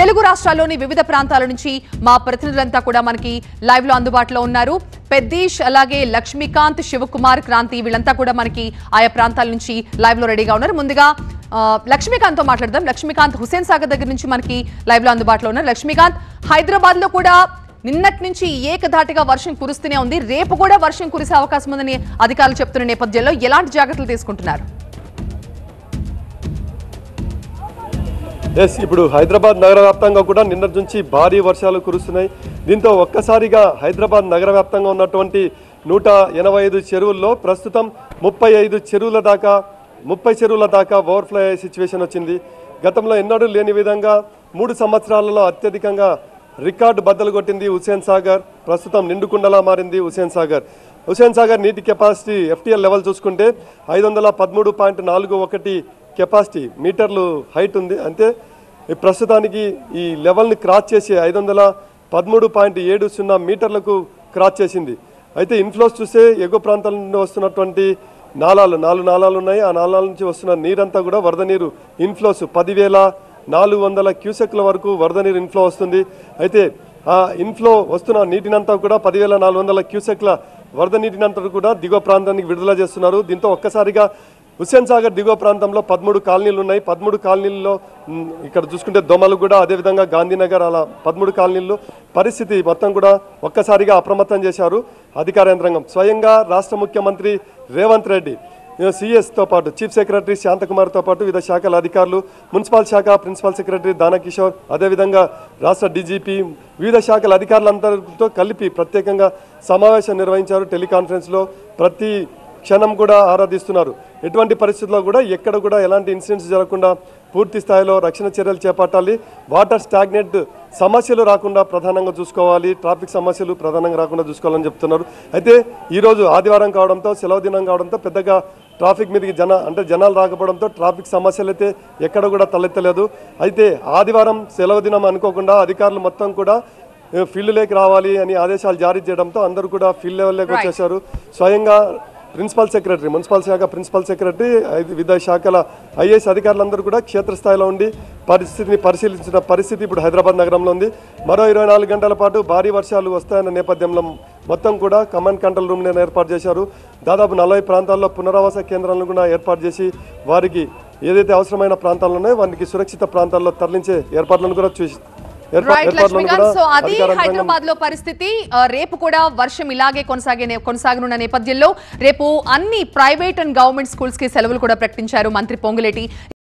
తెలుగు రాష్ట్రాల్లోని వివిధ ప్రాంతాల నుంచి మా ప్రతినిధులంతా కూడా మనకి లైవ్ లో అందుబాటులో ఉన్నారు. పెద్దీష్, అలాగే లక్ష్మీకాంత్, శివకుమార్, క్రాంతి వీళ్ళంతా కూడా మనకి ఆయా ప్రాంతాల నుంచి లైవ్ లో రెడీగా ఉన్నారు. ముందుగా లక్ష్మీకాంత్ తో మాట్లాడదాం. లక్ష్మీకాంత్ హుసేన్ సాగర్ దగ్గర నుంచి మనకి లైవ్ లో అందుబాటులో ఉన్నారు. లక్ష్మీకాంత్, హైదరాబాద్ లో కూడా నిన్నటి నుంచి ఏకధాటిగా వర్షం కురుస్తూనే ఉంది. రేపు కూడా వర్షం కురిసే అవకాశం ఉందని అధికారులు చెప్తున్న నేపథ్యంలో ఎలాంటి జాగ్రత్తలు తీసుకుంటున్నారు? ఇప్పుడు హైదరాబాద్ నగర వ్యాప్తంగా కూడా నిన్నటి నుంచి భారీ వర్షాలు కురుస్తున్నాయి. దీంతో ఒక్కసారిగా హైదరాబాద్ నగర వ్యాప్తంగా ఉన్నటువంటి 185 చెరువుల్లో ప్రస్తుతం 30 చెరువుల దాకా ఓవర్ఫ్లో అయ్యే సిచ్యువేషన్ వచ్చింది. గతంలో ఎన్నడూ లేని విధంగా 3 సంవత్సరాలలో అత్యధికంగా రికార్డు బద్దలు కొట్టింది హుసేన్ సాగర్. ప్రస్తుతం నిండుకుండలా మారింది హుసేన్ సాగర్ నీటి కెపాసిటీ FTL లెవెల్ చూసుకుంటే 513.41 కెపాసిటీ మీటర్లు హైట్ ఉంది. అంటే ప్రస్తుతానికి ఈ లెవెల్ని క్రాస్ చేసి 513.70 మీటర్లకు క్రాస్ చేసింది. అయితే ఇన్ఫ్లోస్ చూస్తే ఎగువ ప్రాంతాల నుండి వస్తున్నటువంటి 4 నాలాలు ఉన్నాయి. ఆ నాలాల నుంచి వస్తున్న నీరంతా కూడా వరద నీరు ఇన్ఫ్లోస్ 10,400 క్యూసెక్ల వరకు వరద నీరు ఇన్ఫ్లో వస్తుంది. అయితే ఆ ఇన్ఫ్లో వస్తున్న నీటినంతా కూడా 10,400 క్యూసెక్ల వరద నీటినంతా కూడా దిగువ ప్రాంతానికి విడుదల చేస్తున్నారు. దీంతో ఒక్కసారిగా హుసేన్ సాగర్ దిగువ ప్రాంతంలో 13 కాలనీలు ఉన్నాయి. 13 కాలనీల్లో ఇక్కడ చూసుకుంటే దోమలు కూడా, అదేవిధంగా గాంధీనగర్, అలా 13 కాలనీల్లో పరిస్థితి మొత్తం కూడా ఒక్కసారిగా అప్రమత్తం చేశారు అధికార యంత్రాంగం. స్వయంగా రాష్ట్ర ముఖ్యమంత్రి రేవంత్ రెడ్డి, సిఎస్తో పాటు చీఫ్ సెక్రటరీ శాంతకుమార్తో పాటు వివిధ శాఖల అధికారులు, మున్సిపల్ శాఖ ప్రిన్సిపల్ సెక్రటరీ దానకిషోర్, అదేవిధంగా రాష్ట్ర డీజీపీ, వివిధ శాఖల అధికారులందరితో కలిపి ప్రత్యేకంగా సమావేశం నిర్వహించారు. టెలికాన్ఫరెన్స్లో ప్రతి క్షణం కూడా ఆరాధిస్తున్నారు. ఎటువంటి పరిస్థితుల్లో కూడా ఎక్కడ కూడా ఎలాంటి ఇన్సిడెంట్స్ జరగకుండా పూర్తి స్థాయిలో రక్షణ చర్యలు చేపట్టాలి. వాటర్ స్టాగ్నెంట్ సమస్యలు రాకుండా ప్రధానంగా చూసుకోవాలి. ట్రాఫిక్ సమస్యలు ప్రధానంగా రాకుండా చూసుకోవాలని చెప్తున్నారు. అయితే ఈరోజు ఆదివారం కావడంతో, సెలవు దినం కావడంతో పెద్దగా ట్రాఫిక్ మీదకి జనాలు రాకపోవడంతో ట్రాఫిక్ సమస్యలు అయితే ఎక్కడ కూడా తలెత్తలేదు. అయితే ఆదివారం సెలవు దినం అనుకోకుండా అధికారులు మొత్తం కూడా ఫీల్డ్లోకి రావాలి అని ఆదేశాలు జారీ చేయడంతో అందరూ కూడా ఫీల్డ్ లెవెల్లోకి వచ్చేశారు. స్వయంగా మున్సిపల్ శాఖ ప్రిన్సిపల్ సెక్రటరీ, వివిధ శాఖల IAS అధికారులందరూ కూడా క్షేత్రస్థాయిలో ఉండి పరిస్థితిని పరిశీలించిన పరిస్థితి ఇప్పుడు హైదరాబాద్ నగరంలో ఉంది. మరో 24 గంటల పాటు భారీ వర్షాలు వస్తాయన్న నేపథ్యంలో మొత్తం కూడా కమాండ్ కంట్రోల్ రూమ్ని ఏర్పాటు చేశారు. దాదాపు 40 ప్రాంతాల్లో పునరావాస కేంద్రాలను కూడా ఏర్పాటు చేసి వారికి ఏదైతే అవసరమైన ప్రాంతాలు ఉన్నాయో వారికి సురక్షిత ప్రాంతాల్లో తరలించే ఏర్పాట్లను కూడా హైదరాబాద్ లో పరిస్థితి రేపు కూడా వర్షం ఇలాగే కొనసాగనున్న నేపథ్యంలో రేపు అన్ని ప్రైవేట్ అండ్ గవర్నమెంట్ స్కూల్స్ కి సెలవులు కూడా ప్రకటించారు మంత్రి పొంగులేటి.